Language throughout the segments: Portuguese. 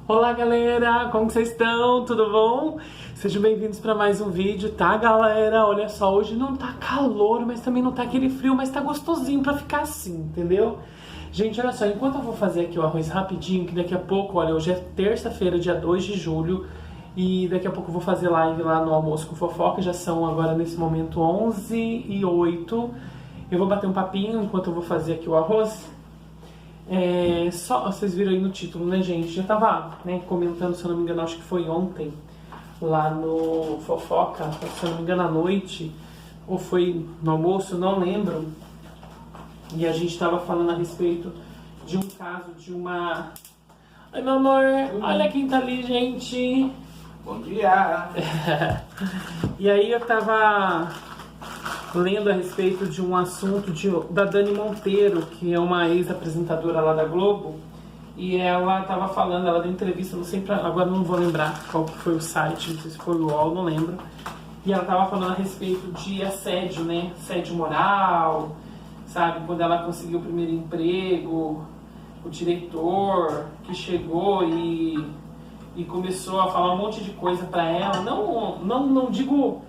Olá galera, como vocês estão? Tudo bom? Sejam bem-vindos para mais um vídeo, tá galera? Olha só, hoje não tá calor, mas também não tá aquele frio, mas tá gostosinho pra ficar assim, entendeu? Gente, olha só, enquanto eu vou fazer aqui o arroz rapidinho, que daqui a pouco, olha, hoje é terça-feira, dia 2 de julho, e daqui a pouco eu vou fazer live lá no Almoço com Fofoca, já são agora nesse momento 11h08. Eu vou bater um papinho enquanto eu vou fazer aqui o arroz. Só vocês viram aí no título, né, gente? Já tava, né, comentando, se eu não me engano, acho que foi ontem, lá no Fofoca, se eu não me engano, à noite, ou foi no almoço, não lembro. E a gente tava falando a respeito de um caso de uma... Ai, meu amor, olha quem tá ali, gente. Bom dia. E aí eu tava lendo a respeito de um assunto da Dani Monteiro, que é uma ex-apresentadora lá da Globo, e ela tava falando, ela deu entrevista, não sei agora não vou lembrar qual que foi o site, não sei se foi o UOL, não lembro, e ela tava falando a respeito de assédio, né, assédio moral, sabe, quando ela conseguiu o primeiro emprego, o diretor que chegou e começou a falar um monte de coisa pra ela, não digo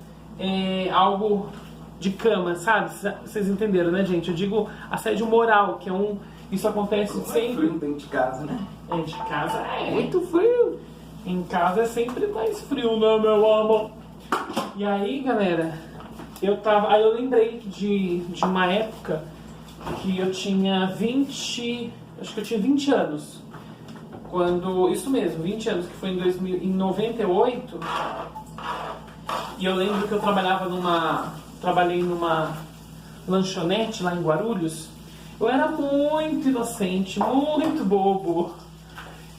algo de cama, sabe? Vocês entenderam, né, gente? Eu digo assédio moral, que é isso acontece sempre. Frio dentro de casa, né? De casa é muito frio. Em casa é sempre mais frio, né, meu amor? E aí, galera, aí eu lembrei de uma época que eu tinha 20 anos. Isso mesmo, 20 anos, que foi em 98. E eu lembro que eu trabalhei numa lanchonete lá em Guarulhos. Eu era muito inocente, muito bobo.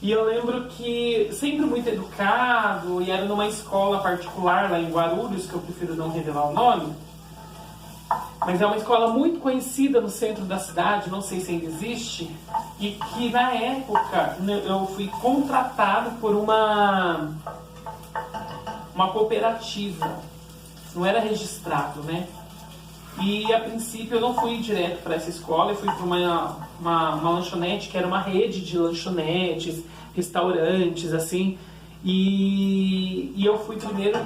E eu lembro que sempre muito educado, e era numa escola particular lá em Guarulhos, que eu prefiro não revelar o nome. Mas é uma escola muito conhecida no centro da cidade, não sei se ainda existe. E que na época eu fui contratado por uma cooperativa. Não era registrado, né? E a princípio eu não fui direto para essa escola, eu fui para uma lanchonete, que era uma rede de lanchonetes, restaurantes, assim. E eu fui primeiro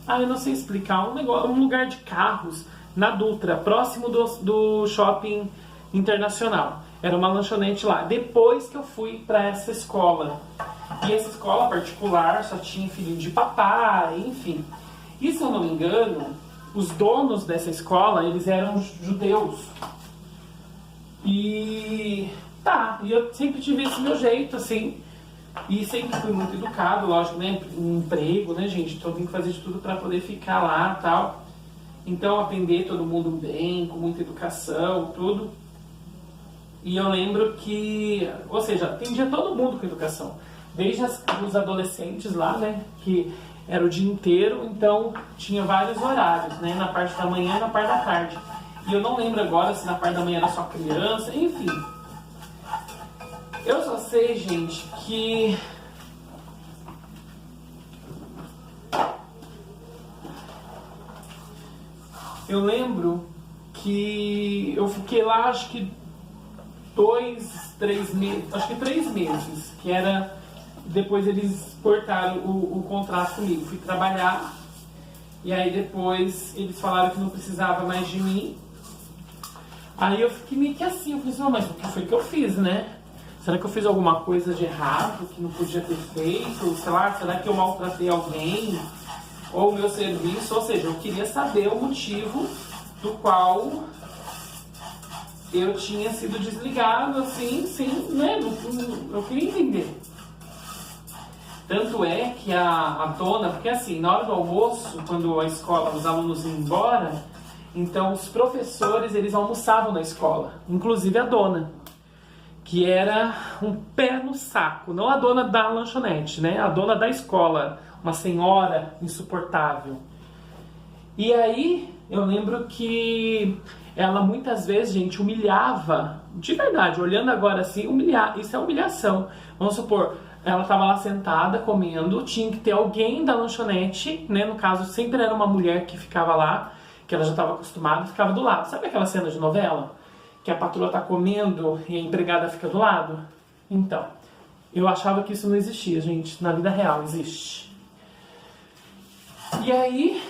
para eu não sei explicar, um lugar de carros na Dutra, próximo do Shopping Internacional. Era uma lanchonete lá. Depois que eu fui para essa escola. E essa escola particular só tinha filhinho de papai, enfim. E se eu não me engano, os donos dessa escola, eles eram judeus. E eu sempre tive esse meu jeito, assim. E sempre fui muito educado, lógico, né? Um emprego, né, gente? Então eu tenho que fazer de tudo para poder ficar lá e tal. Então atender todo mundo bem, com muita educação, tudo. E eu lembro que, ou seja, atendia todo mundo com educação. Desde os adolescentes lá, né? Que era o dia inteiro, então tinha vários horários, né? Na parte da manhã e na parte da tarde. E eu não lembro agora se na parte da manhã era só criança, enfim. Eu só sei, gente, que eu lembro que eu fiquei lá, acho que 3 meses, que era... Depois eles cortaram o contrato comigo. Fui trabalhar. E aí depois eles falaram que não precisava mais de mim. Aí eu fiquei meio que assim. Eu falei assim, mas o que foi que eu fiz, né? Será que eu fiz alguma coisa de errado que não podia ter feito? Sei lá, será que eu maltratei alguém? Ou o meu serviço? Ou seja, eu queria saber o motivo do qual eu tinha sido desligado, assim, sim, né? Eu queria entender. Tanto é que a dona, porque assim, na hora do almoço, quando a escola, os alunos iam embora, então os professores, eles almoçavam na escola, inclusive a dona, que era um pé no saco, não a dona da lanchonete, né? A dona da escola, uma senhora insuportável. E aí, eu lembro que ela muitas vezes, gente, humilhava, de verdade, olhando agora assim, isso é humilhação. Vamos supor, ela estava lá sentada, comendo, tinha que ter alguém da lanchonete, né? No caso, sempre era uma mulher que ficava lá, que ela já estava acostumada, ficava do lado. Sabe aquela cena de novela? Que a patroa tá comendo e a empregada fica do lado? Então, Eu achava que isso não existia, gente. Na vida real existe. E aí,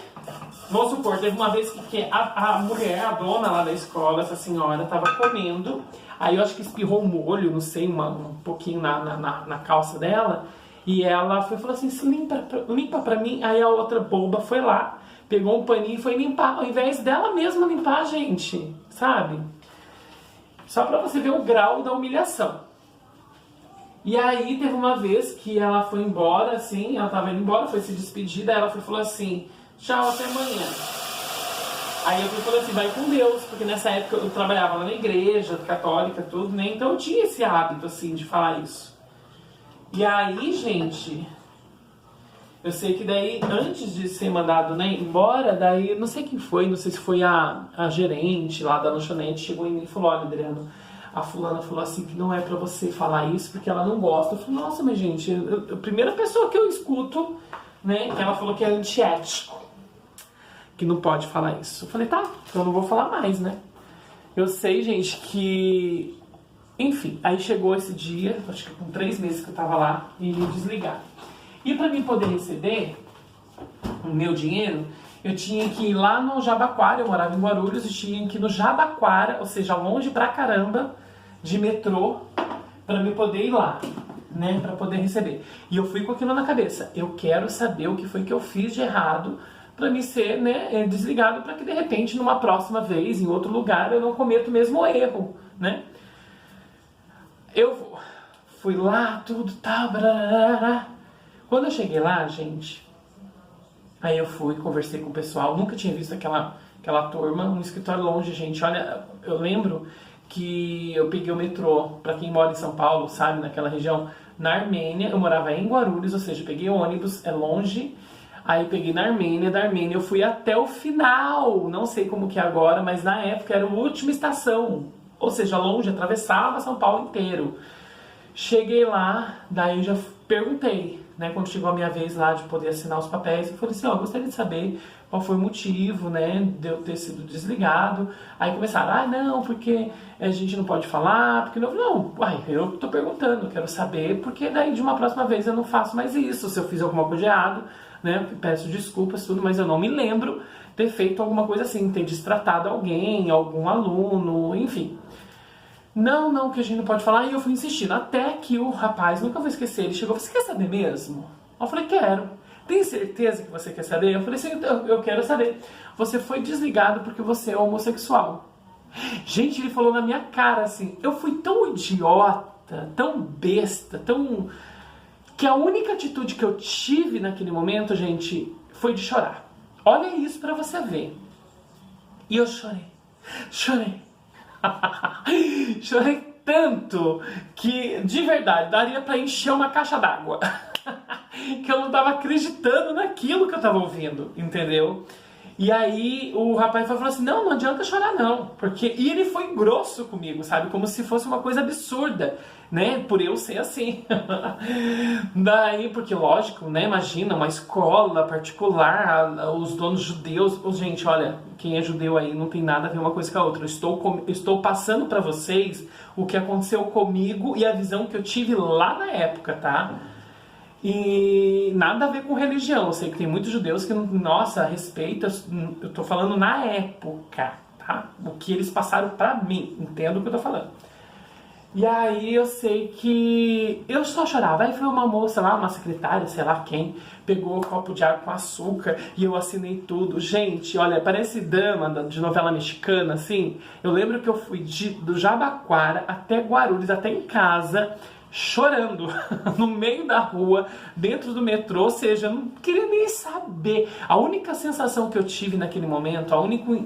vamos supor, teve uma vez que a mulher, a dona lá da escola, essa senhora, tava comendo. Aí eu acho que espirrou um molho, não sei, um pouquinho na calça dela. E ela falou assim, limpa pra mim. Aí a outra boba foi lá, pegou um paninho e foi limpar. Ao invés dela mesma limpar, gente, sabe? Só pra você ver o grau da humilhação. E aí teve uma vez que ela foi embora, assim, ela tava indo embora, foi se despedir, daí ela falou assim, tchau, até amanhã. Aí eu falei assim, vai com Deus, porque nessa época eu trabalhava lá na igreja, católica, tudo, né? Então eu tinha esse hábito, assim, de falar isso. E aí, gente, eu sei que daí, antes de ser mandado, né, embora, daí, não sei quem foi, não sei se foi a gerente lá da lanchonete, chegou em mim e falou, olha, Adriano, a fulana falou assim que não é pra você falar isso porque ela não gosta. Eu falei, nossa, mas gente, a primeira pessoa que eu escuto, né, que ela falou que é antiético, que não pode falar isso. Eu falei, tá, então eu não vou falar mais, né. Eu sei, gente, que... Enfim, aí chegou esse dia, acho que com 3 meses que eu tava lá, e me desligaram. E pra mim poder receber o meu dinheiro, eu tinha que ir lá no Jabaquara, eu morava em Guarulhos, e tinha que ir no Jabaquara, ou seja, longe pra caramba, de metrô, pra me poder ir lá, né, pra poder receber. E eu fui com aquilo na cabeça, eu quero saber o que foi que eu fiz de errado, pra me ser, né, desligado, pra que de repente, numa próxima vez, em outro lugar, eu não cometa o mesmo erro, né. Eu fui lá, tudo, tal, blá. Quando eu cheguei lá, gente, aí eu fui, conversei com o pessoal, nunca tinha visto aquela turma, um escritório longe, gente. Olha, eu lembro que eu peguei o metrô, pra quem mora em São Paulo, sabe, naquela região, na Armênia, eu morava em Guarulhos, ou seja, peguei ônibus, é longe, aí peguei na Armênia, da Armênia eu fui até o final, não sei como que é agora, mas na época era a última estação, ou seja, longe, atravessava São Paulo inteiro. Cheguei lá, daí eu já perguntei, né, quando chegou a minha vez lá de poder assinar os papéis, eu falei assim, ó, gostaria de saber qual foi o motivo, né, de eu ter sido desligado. Aí começaram, não, porque a gente não pode falar, porque não, uai, eu tô perguntando, quero saber, porque daí de uma próxima vez eu não faço mais isso, se eu fiz alguma coisa de errado, né, peço desculpas, tudo, mas eu não me lembro ter feito alguma coisa assim, ter destratado alguém, algum aluno, enfim. Não, que a gente não pode falar. E eu fui insistindo, até que o rapaz, nunca vou esquecer, ele chegou, você quer saber mesmo? Eu falei, quero. Tem certeza que você quer saber? Eu falei, sim, eu quero saber. Você foi desligado porque você é homossexual. Gente, ele falou na minha cara assim, eu fui tão idiota, tão besta, tão... que a única atitude que eu tive naquele momento, gente, foi de chorar. Olha isso pra você ver. E eu chorei. Chorei tanto que, de verdade, daria pra encher uma caixa d'água. Que eu não tava acreditando naquilo que eu tava ouvindo, entendeu? E aí o rapaz falou assim, não adianta chorar não, porque... E ele foi grosso comigo, sabe? Como se fosse uma coisa absurda, né? Por eu ser assim. Daí, porque lógico, né? Imagina, uma escola particular, os donos judeus... Gente, olha, quem é judeu aí não tem nada a ver uma coisa com a outra. Eu estou passando pra vocês o que aconteceu comigo e a visão que eu tive lá na época, tá? E nada a ver com religião. Eu sei que tem muitos judeus que, nossa, respeita. Eu tô falando na época, tá? O que eles passaram pra mim. Entendo o que eu tô falando. E aí eu sei que eu só chorava. Aí foi uma moça lá, uma secretária, sei lá quem, pegou um copo de água com açúcar e eu assinei tudo. Gente, olha, parece dama de novela mexicana, assim. Eu lembro que eu fui do Jabaquara até Guarulhos, até em casa, chorando, no meio da rua, dentro do metrô, ou seja, eu não queria nem saber. A única sensação que eu tive naquele momento,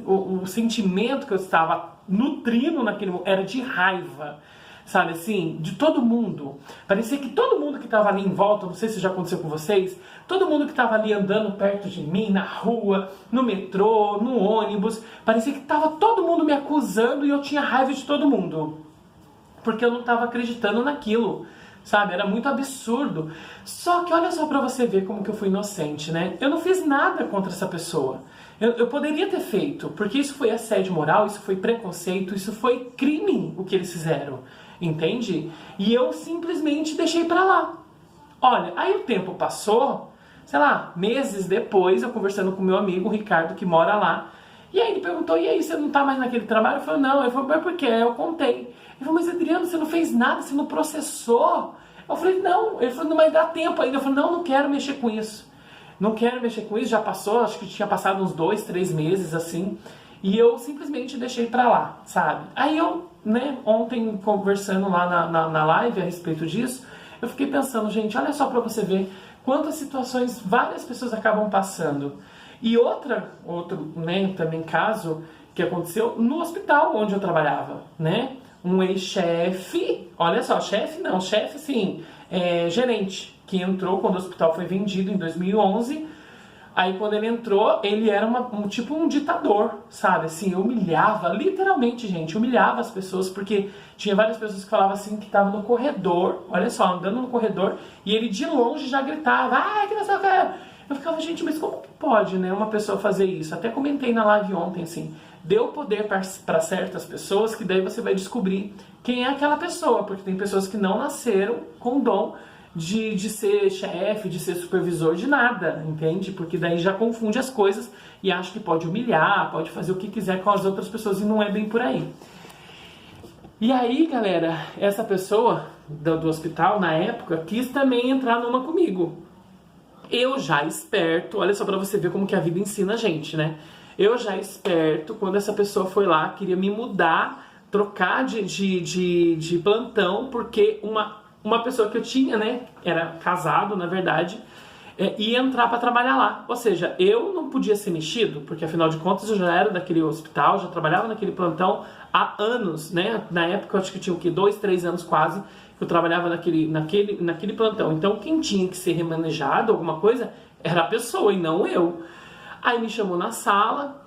o sentimento que eu estava nutrindo naquele momento, era de raiva, sabe assim, de todo mundo. Parecia que todo mundo que estava ali em volta, não sei se já aconteceu com vocês, todo mundo que estava ali andando perto de mim, na rua, no metrô, no ônibus, parecia que estava todo mundo me acusando e eu tinha raiva de todo mundo. Porque eu não estava acreditando naquilo, sabe? Era muito absurdo. Só que olha só pra você ver como que eu fui inocente, né? Eu não fiz nada contra essa pessoa. Eu poderia ter feito, porque isso foi assédio moral, isso foi preconceito, isso foi crime o que eles fizeram. entende? E eu simplesmente deixei pra lá. Olha, aí o tempo passou, sei lá, meses depois, eu conversando com meu amigo, o Ricardo, que mora lá, e aí ele perguntou, e aí, você não tá mais naquele trabalho? Eu falei, não. Ele falou, mas por quê? Eu contei. Ele falou, mas Adriano, você não fez nada, você não processou? Eu falei, não. Ele falou, não, mas dá tempo ainda. Eu falei, não quero mexer com isso. Não quero mexer com isso, já passou, acho que tinha passado uns 2, 3 meses, assim, e eu simplesmente deixei pra lá, sabe? Aí eu, né, ontem conversando lá na live a respeito disso, eu fiquei pensando, gente, olha só pra você ver quantas situações várias pessoas acabam passando. E outro, né, também caso que aconteceu no hospital onde eu trabalhava, né? Um ex-chefe, olha só, chefe sim, gerente, que entrou quando o hospital foi vendido em 2011. Aí quando ele entrou, ele era tipo um ditador, sabe? Assim, humilhava, literalmente, gente, humilhava as pessoas, porque tinha várias pessoas que falavam assim, que estavam no corredor, olha só, andando no corredor, e ele de longe já gritava, ai, que não sei o que. Eu ficava, gente, mas como que pode, né, uma pessoa fazer isso? Até comentei na live ontem, assim, deu poder para certas pessoas, que daí você vai descobrir quem é aquela pessoa, porque tem pessoas que não nasceram com dom de ser chefe, de ser supervisor, de nada, entende? Porque daí já confunde as coisas e acha que pode humilhar, pode fazer o que quiser com as outras pessoas, e não é bem por aí. E aí, galera, essa pessoa do hospital, na época, quis também entrar numa comigo. Eu já esperto, olha só pra você ver como que a vida ensina a gente, né? Eu já esperto, quando essa pessoa foi lá, queria me mudar, trocar de plantão, porque uma pessoa que eu tinha, né, era casado, na verdade, ia entrar pra trabalhar lá. Ou seja, eu não podia ser mexido, porque afinal de contas eu já era daquele hospital, já trabalhava naquele plantão há anos, né? Na época eu acho que tinha o quê? 2, 3 anos quase, que eu trabalhava naquele plantão. Então quem tinha que ser remanejado, alguma coisa, era a pessoa e não eu. Aí me chamou na sala,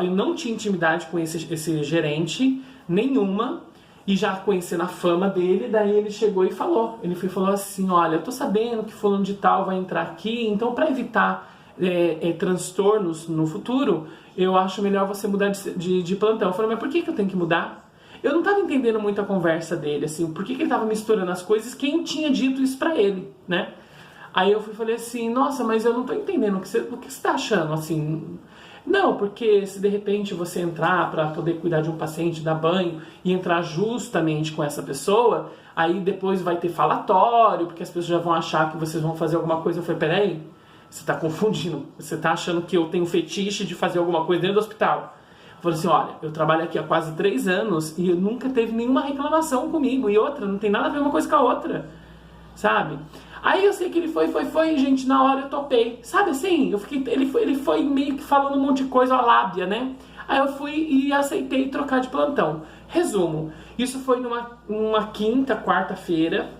eu não tinha intimidade com esse gerente, nenhuma, e já conhecendo a fama dele, daí ele chegou e falou. Ele falou assim, olha, eu tô sabendo que fulano de tal vai entrar aqui, então para evitar transtornos no futuro, eu acho melhor você mudar de plantão. Eu falei, mas por que eu tenho que mudar? Eu não tava entendendo muito a conversa dele, assim, por que ele tava misturando as coisas, quem tinha dito isso pra ele, né? Aí eu falei assim, nossa, mas eu não tô entendendo o que você tá achando, assim. Não, porque se de repente você entrar para poder cuidar de um paciente, dar banho, e entrar justamente com essa pessoa, aí depois vai ter falatório, porque as pessoas já vão achar que vocês vão fazer alguma coisa. Eu falei, peraí, você tá confundindo, você tá achando que eu tenho fetiche de fazer alguma coisa dentro do hospital. Eu falei assim, olha, eu trabalho aqui há quase 3 anos e nunca teve nenhuma reclamação comigo, e outra, não tem nada a ver uma coisa com a outra, sabe? Aí eu sei que ele foi, gente, na hora eu topei. Sabe assim, ele foi meio que falando um monte de coisa, a lábia, né? Aí eu fui e aceitei trocar de plantão. Resumo, isso foi numa quinta, quarta-feira.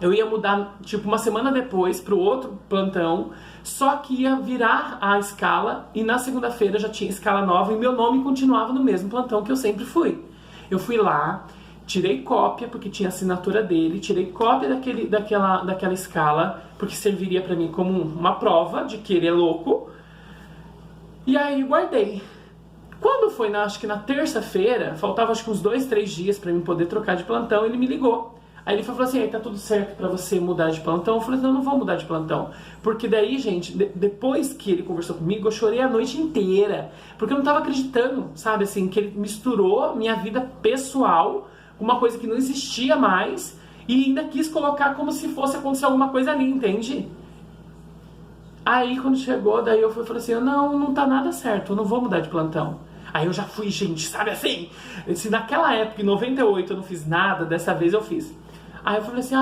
Eu ia mudar, tipo, uma semana depois pro outro plantão, só que ia virar a escala, e na segunda-feira já tinha escala nova e meu nome continuava no mesmo plantão que eu sempre fui. Eu fui lá, tirei cópia, porque tinha assinatura dele, tirei cópia daquela escala, porque serviria pra mim como uma prova de que ele é louco, e aí guardei. Quando foi, acho que na terça-feira, faltava acho que uns 2, 3 dias pra mim poder trocar de plantão, ele me ligou. Aí ele falou assim, aí tá tudo certo pra você mudar de plantão? Eu falei, não vou mudar de plantão. Porque daí, gente, depois que ele conversou comigo, eu chorei a noite inteira, porque eu não tava acreditando, sabe, assim, que ele misturou minha vida pessoal, uma coisa que não existia mais, e ainda quis colocar como se fosse acontecer alguma coisa ali, entende? Aí quando chegou, daí eu falei assim, não tá nada certo, eu não vou mudar de plantão. Aí eu já fui, gente, sabe assim? Se naquela época, em 98, eu não fiz nada, dessa vez eu fiz. Aí eu falei assim,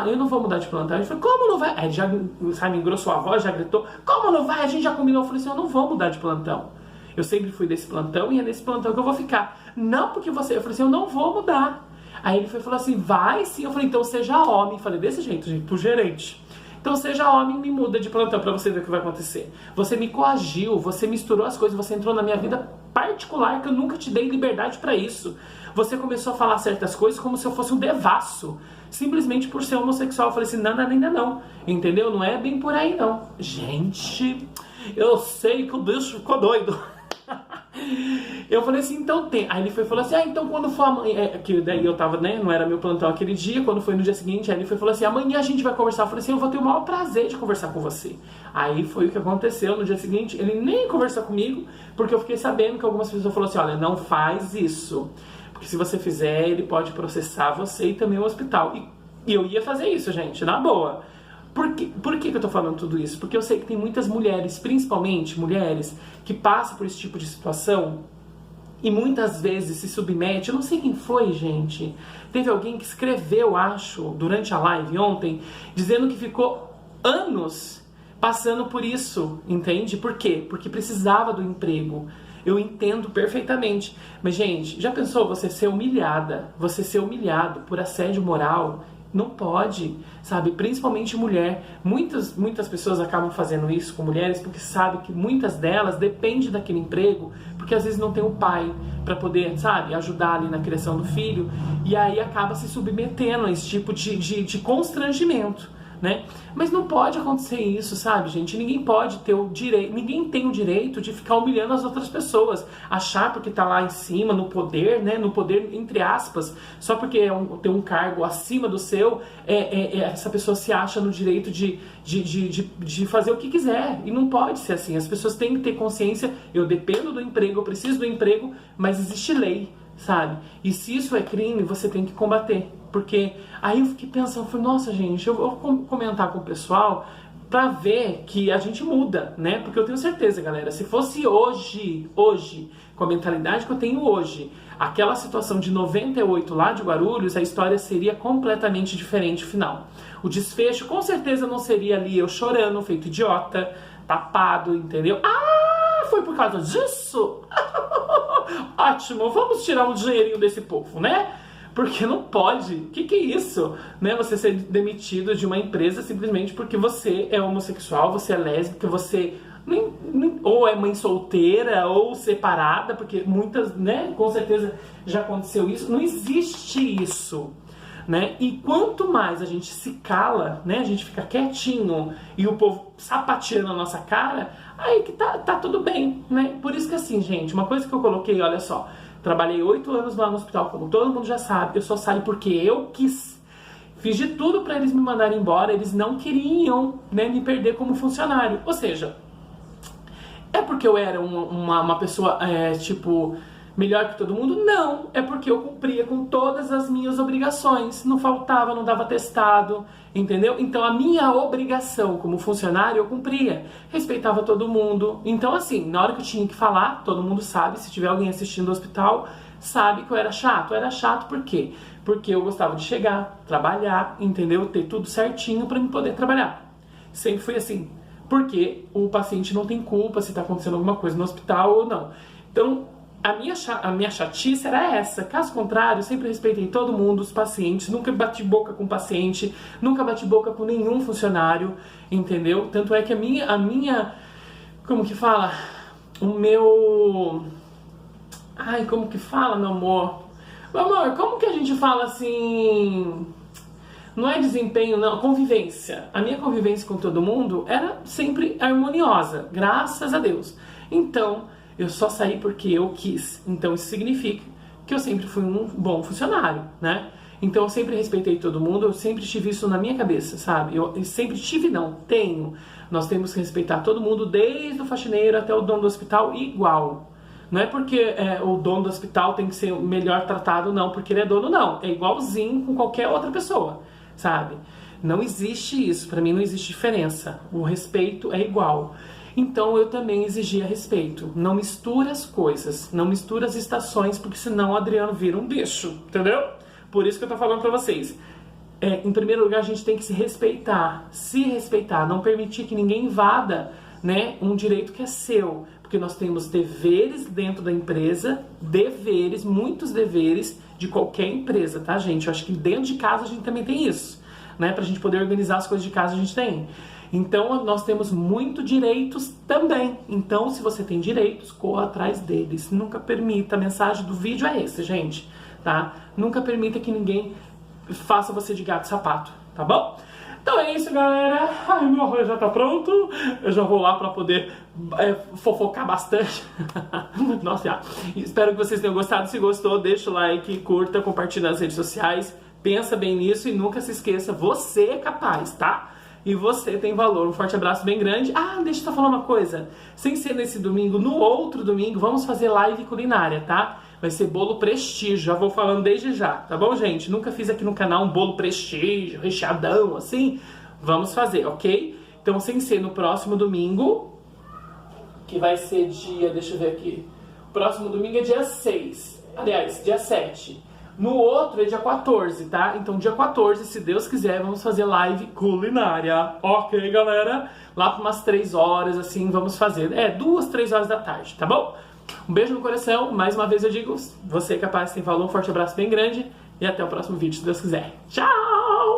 eu não vou mudar de plantão. Ele falou, como não vai? Aí ele já, sabe, engrossou a voz, já gritou, como não vai? A gente já combinou. Eu falei assim, eu não vou mudar de plantão. Eu sempre fui desse plantão e é nesse plantão que eu vou ficar. Não porque você... Eu falei assim, eu não vou mudar. Aí ele falou assim, vai sim. Eu falei, então seja homem. Falei desse jeito, gente, pro gerente. Então seja homem e me muda de plantão pra você ver o que vai acontecer. Você me coagiu, você misturou as coisas, você entrou na minha vida particular, que eu nunca te dei liberdade pra isso. Você começou a falar certas coisas como se eu fosse um devasso, simplesmente por ser homossexual. Eu falei assim, ainda não, entendeu? Não é bem por aí não. Gente, eu sei que o bicho ficou doido. Eu falei assim, então tem. Aí ele falou assim, então quando for amanhã, que daí eu tava, né, não era meu plantão aquele dia, quando foi no dia seguinte, aí ele falou assim, amanhã a gente vai conversar. Eu falei assim, eu vou ter o maior prazer de conversar com você. Aí foi o que aconteceu no dia seguinte, ele nem conversou comigo, porque eu fiquei sabendo que algumas pessoas falaram assim, olha, não faz isso, porque se você fizer, ele pode processar você e também o hospital. E eu ia fazer isso, gente, na boa. Por que eu tô falando tudo isso? Porque eu sei que tem muitas mulheres, principalmente mulheres, que passam por esse tipo de situação e muitas vezes se submete. Eu não sei quem foi, gente. Teve alguém que escreveu, acho, durante a live ontem, dizendo que ficou anos passando por isso, entende? Por quê? Porque precisava do emprego. Eu entendo perfeitamente. Mas, gente, já pensou você ser humilhada? Você ser humilhado por assédio moral? Não pode, sabe? Principalmente mulher. Muitas pessoas acabam fazendo isso com mulheres porque sabem que muitas delas dependem daquele emprego, porque às vezes não tem o pai para poder, sabe, ajudar ali na criação do filho, e aí acaba se submetendo a esse tipo de constrangimento, né? Mas não pode acontecer isso, sabe, gente? Ninguém pode ter o direito, ninguém tem o direito de ficar humilhando as outras pessoas, achar porque tá lá em cima, no poder, né? No poder, entre aspas, só porque tem um cargo acima do seu, essa pessoa se acha no direito de fazer o que quiser. E não pode ser assim. As pessoas têm que ter consciência, eu dependo do emprego, eu preciso do emprego, mas existe lei, sabe? E se isso é crime, você tem que combater. Porque aí eu fiquei pensando, falei, nossa gente, eu vou comentar com o pessoal pra ver que a gente muda, né? Porque eu tenho certeza, galera, se fosse hoje, com a mentalidade que eu tenho hoje, aquela situação de 98 lá de Guarulhos, a história seria completamente diferente no final. O desfecho com certeza não seria ali eu chorando, feito idiota, tapado, entendeu? Ah, foi por causa disso? Ótimo, vamos tirar um dinheirinho desse povo, né? Porque não pode. O que é isso? Né? Você ser demitido de uma empresa simplesmente porque você é homossexual, você é lésbica, você ou é mãe solteira ou separada, porque muitas, né, com certeza já aconteceu isso. Não existe isso, né? E quanto mais a gente se cala, né, a gente fica quietinho e o povo sapateando a nossa cara, aí que tá tudo bem, né? Por isso que assim, gente, uma coisa que eu coloquei, olha só, trabalhei 8 anos lá no hospital, como todo mundo já sabe, eu só saí porque eu quis. Fiz de tudo para eles me mandarem embora, eles não queriam, né, me perder como funcionário. Ou seja, é porque eu era uma pessoa, tipo, melhor que todo mundo? Não, é porque eu cumpria com todas as minhas obrigações. Não faltava, não dava atestado, entendeu? Então a minha obrigação como funcionário eu cumpria. Respeitava todo mundo. Então assim, na hora que eu tinha que falar, todo mundo sabe, se tiver alguém assistindo ao hospital, sabe que eu era chato. Eu era chato por quê? Porque eu gostava de chegar, trabalhar, entendeu? Ter tudo certinho para me poder trabalhar. Sempre foi assim. Porque o paciente não tem culpa se está acontecendo alguma coisa no hospital ou não. Então, a minha chatice era essa. Caso contrário, eu sempre respeitei todo mundo, os pacientes, nunca bati boca com paciente, nunca bati boca com nenhum funcionário, entendeu? Tanto é que a minha, como que fala? O meu, ai, como que fala, meu amor? Meu amor, como que a gente fala assim? Não é desempenho, não, convivência. A minha convivência com todo mundo era sempre harmoniosa, graças a Deus. Então, eu só saí porque eu quis. Então, isso significa que eu sempre fui um bom funcionário, né? Então, eu sempre respeitei todo mundo, eu sempre tive isso na minha cabeça, sabe? Eu sempre tive, não, tenho. Nós temos que respeitar todo mundo, desde o faxineiro até o dono do hospital, igual. Não é porque o dono do hospital tem que ser melhor tratado, não, porque ele é dono, não. É igualzinho com qualquer outra pessoa, sabe? Não existe isso, pra mim não existe diferença. O respeito é igual. Então eu também exigia respeito. Não mistura as coisas, não mistura as estações, porque senão o Adriano vira um bicho, entendeu? Por isso que eu tô falando pra vocês. Em primeiro lugar, a gente tem que se respeitar, não permitir que ninguém invada, né, um direito que é seu. Porque nós temos deveres dentro da empresa, muitos deveres de qualquer empresa, tá, gente? Eu acho que dentro de casa a gente também tem isso, né? Pra gente poder organizar as coisas de casa a gente tem. Então, nós temos muitos direitos também. Então, se você tem direitos, corra atrás deles. Nunca permita, a mensagem do vídeo é essa, gente, tá? Nunca permita que ninguém faça você de gato e sapato, tá bom? Então é isso, galera. Ai, meu arroz já tá pronto. Eu já vou lá pra poder fofocar bastante. Nossa, já. Espero que vocês tenham gostado. Se gostou, deixa o like, curta, compartilha nas redes sociais. Pensa bem nisso e nunca se esqueça, você é capaz, tá? E você tem valor. Um forte abraço bem grande. Ah, deixa eu só falar uma coisa. Sem ser nesse domingo, no outro domingo, vamos fazer live culinária, tá? Vai ser bolo prestígio. Já vou falando desde já, tá bom, gente? Nunca fiz aqui no canal um bolo prestígio, recheadão, assim. Vamos fazer, ok? Então, sem ser no próximo domingo, que vai ser dia... Deixa eu ver aqui. O próximo domingo é dia 6. Aliás, dia 7. No outro é dia 14, tá? Então dia 14, se Deus quiser, vamos fazer live culinária. Ok, galera? Lá por umas 3 horas, assim, vamos fazer. 2, 3 horas da tarde, tá bom? Um beijo no coração. Mais uma vez eu digo, você é capaz, tem valor. Um forte abraço bem grande. E até o próximo vídeo, se Deus quiser. Tchau!